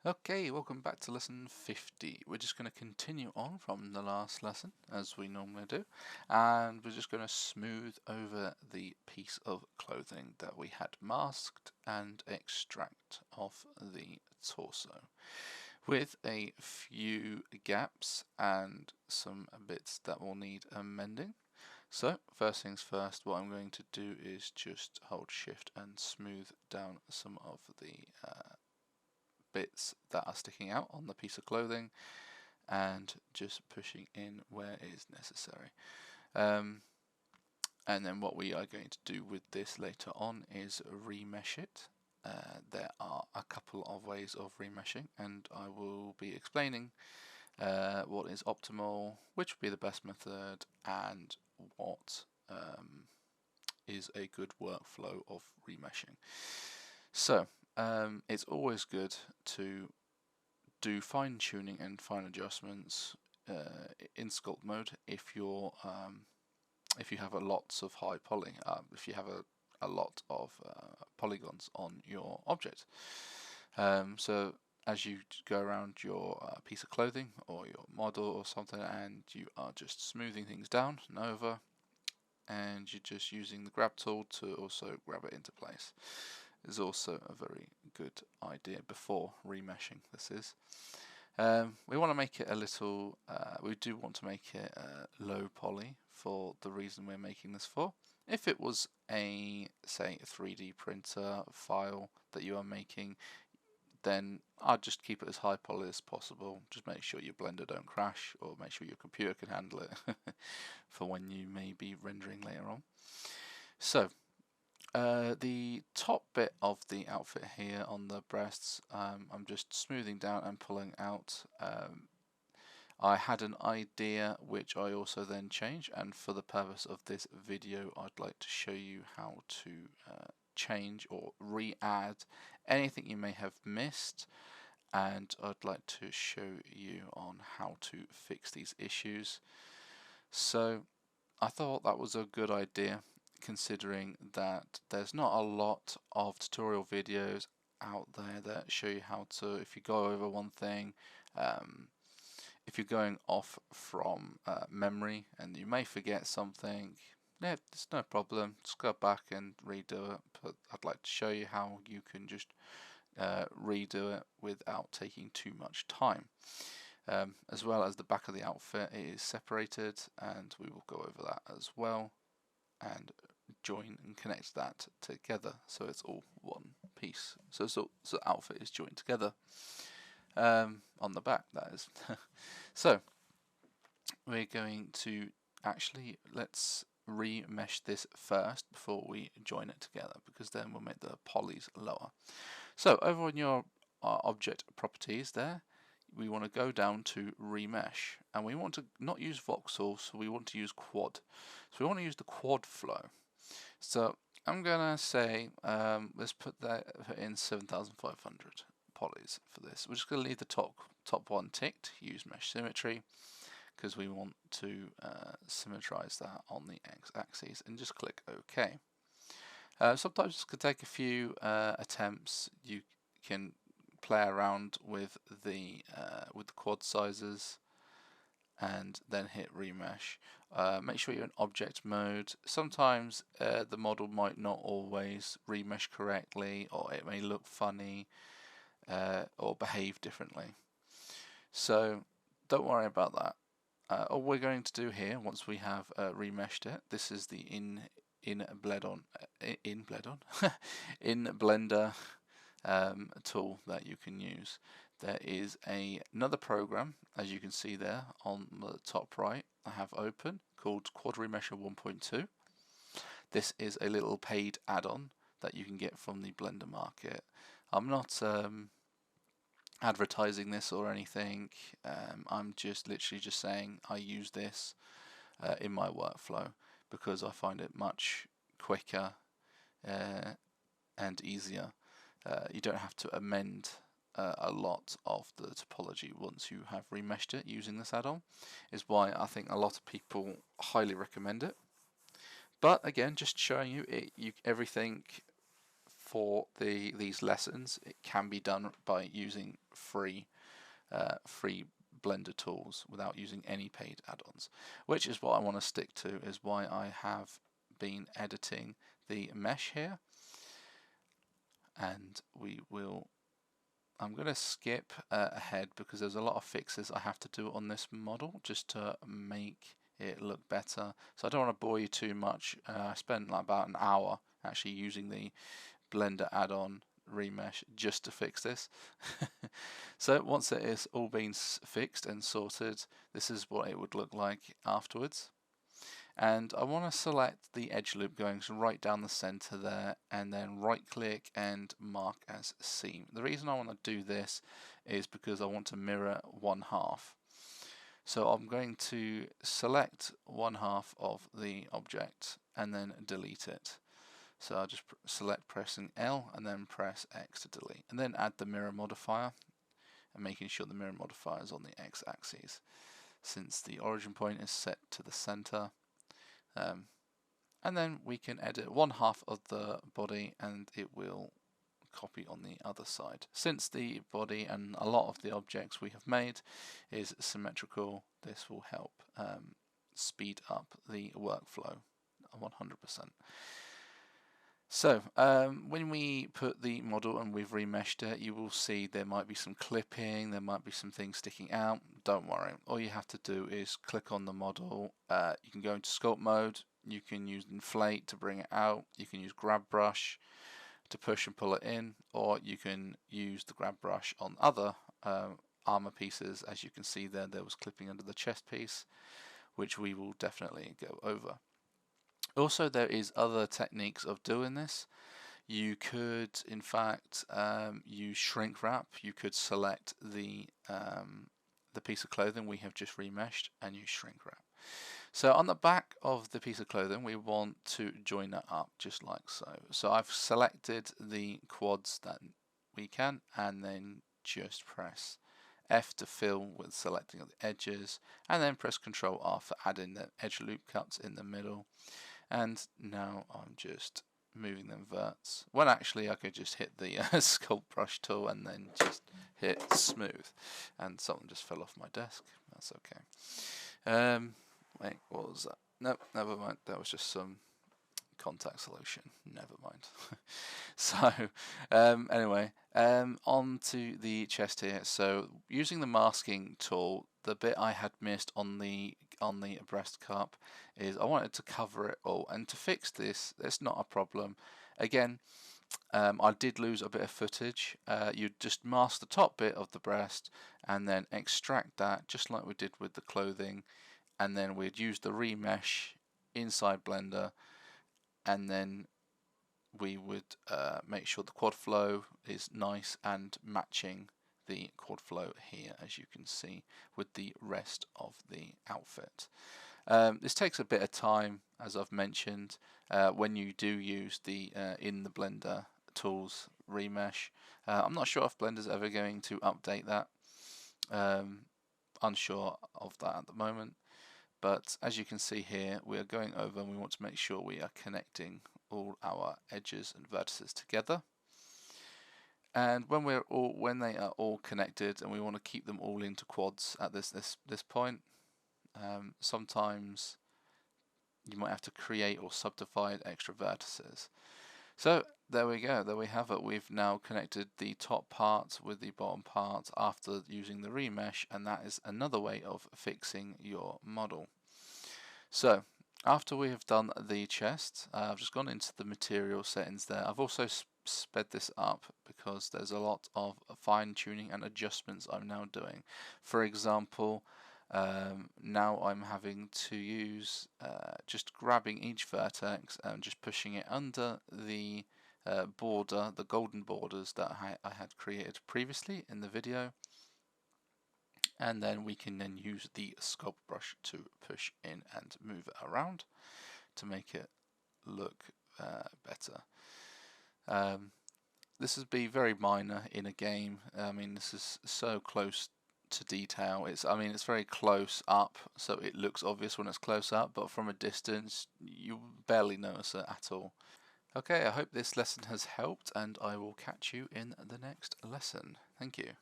Okay, welcome back to lesson 50. We're just going to continue on from the last lesson, as we normally do, and we're just going to smooth over the piece of clothing that we had masked and extract off the torso, with a few gaps and some bits that will need amending. So, first things first, what I'm going to do is just hold shift and smooth down some of the bits that are sticking out on the piece of clothing and just pushing in where it is necessary. And then what we are going to do with this later on is remesh it. There are a couple of ways of remeshing, and I will be explaining what is optimal, which would be the best method, and what is a good workflow of remeshing. So it's always good to do fine tuning and fine adjustments in sculpt mode if you have a lots of high poly, if you have a lot of polygons on your object. So as you go around your piece of clothing or your model or something, and you are just smoothing things down and over, and you're just using the grab tool to also grab it into place, is also a very good idea before remeshing. This is. We want to make it a little, we do want to make it low poly for the reason we're making this for. If it was a, say, 3D printer file that you are making, then I'd just keep it as high poly as possible. Just make sure your Blender don't crash, or make sure your computer can handle it for when you may be rendering later on. So, the top bit of the outfit here on the breasts, I'm just smoothing down and pulling out. I had an idea which I also then changed, and for the purpose of this video I'd like to show you how to change or re-add anything you may have missed, and I'd like to show you on how to fix these issues. So I thought that was a good idea, considering that there's not a lot of tutorial videos out there that show you how to, if you go over one thing, if you're going off from memory and you may forget something, yeah, it's no problem, just go back and redo it. But I'd like to show you how you can just redo it without taking too much time. As well as the back of the outfit, it is separated, and we will go over that as well and join and connect that together so it's all one piece. So the outfit is joined together on the back, that is. So we're going to actually, let's remesh this first before we join it together, because then we'll make the polys lower. So over on your object properties there, we want to go down to remesh, and we want to not use voxel, so we want to use quad. So we want to use the quad flow. So I'm gonna say let's put that in 7,500 polys for this. We're just gonna leave the top one ticked. Use mesh symmetry, because we want to symmetrize that on the x-axis, and just click OK. Sometimes this could take a few attempts. You can play around with the quad sizes and then hit remesh. Make sure you're in object mode. Sometimes the model might not always remesh correctly, or it may look funny or behave differently. So don't worry about that. All we're going to do here, once we have remeshed it, this is the in Blender tool that you can use. There is another program, as you can see there on the top right, I have open, called Quad Remesher 1.2. This is a little paid add-on that you can get from the Blender market. I'm not advertising this or anything. I'm just literally just saying I use this in my workflow because I find it much quicker and easier. You don't have to amend a lot of the topology once you have remeshed it using this add-on, is why I think a lot of people highly recommend it. But again, just showing you everything for these lessons, it can be done by using free Blender tools without using any paid add-ons, which is what I want to stick to, is why I have been editing the mesh here. And I'm going to skip ahead because there's a lot of fixes I have to do on this model just to make it look better. So I don't want to bore you too much. I spent like about an hour actually using the Blender add-on Remesh just to fix this. So once it is all been fixed and sorted, this is what it would look like afterwards. And I want to select the edge loop going right down the center there, and then right click and mark as seam. The reason I want to do this is because I want to mirror 1/2. So I'm going to select 1/2 of the object and then delete it. So I'll just select pressing L and then press X to delete, and then add the mirror modifier, and making sure the mirror modifier is on the X axis since the origin point is set to the center. And then we can edit 1/2 of the body and it will copy on the other side. Since the body and a lot of the objects we have made is symmetrical, this will help speed up the workflow 100%. So when we put the model and we've remeshed it, you will see there might be some clipping, there might be some things sticking out. Don't worry, all you have to do is click on the model. You can go into sculpt mode, you can use inflate to bring it out, you can use grab brush to push and pull it in, or you can use the grab brush on other armor pieces. As you can see there was clipping under the chest piece, which we will definitely go over. Also, there is other techniques of doing this. You could, in fact, use shrink wrap. You could select the piece of clothing we have just remeshed and use shrink wrap. So on the back of the piece of clothing, we want to join that up just like so. So I've selected the quads that we can, and then just press F to fill with selecting of the edges, and then press Ctrl R for adding the edge loop cuts in the middle. And now I'm just moving them verts, when actually I could just hit the sculpt brush tool and then just hit smooth. And something just fell off my desk. That's okay. Wait, what was that? Nope, never mind. That was just some contact solution. Never mind. So anyway, on to the chest here. So using the masking tool, the bit I had missed on the breast cup is I wanted to cover it all, and to fix this, it's not a problem. Again, I did lose a bit of footage. You just mask the top bit of the breast and then extract that just like we did with the clothing, and then we'd use the remesh inside Blender, and then we would make sure the quad flow is nice and matching the quad flow here, as you can see, with the rest of the outfit. This takes a bit of time, as I've mentioned, when you do use the in the Blender tools remesh. I'm not sure if Blender's ever going to update that. Unsure of that at the moment. But as you can see here, we are going over and we want to make sure we are connecting all our edges and vertices together. And when they are all connected, and we want to keep them all into quads at this point, sometimes you might have to create or subdivide extra vertices. So there we go, there we have it. We've now connected the top part with the bottom part after using the remesh, and that is another way of fixing your model. So after we have done the chest, I've just gone into the material settings there. I've also sped this up because there's a lot of fine tuning and adjustments I'm now doing. For example, now I'm having to use just grabbing each vertex and just pushing it under the border, the golden borders that I had created previously in the video, and then we can then use the sculpt brush to push in and move it around to make it look better. This would be very minor in a game. I mean, this is so close to detail. It's very close up, so it looks obvious when it's close up, but from a distance you barely notice it at all. Okay, I hope this lesson has helped, and I will catch you in the next lesson. Thank you.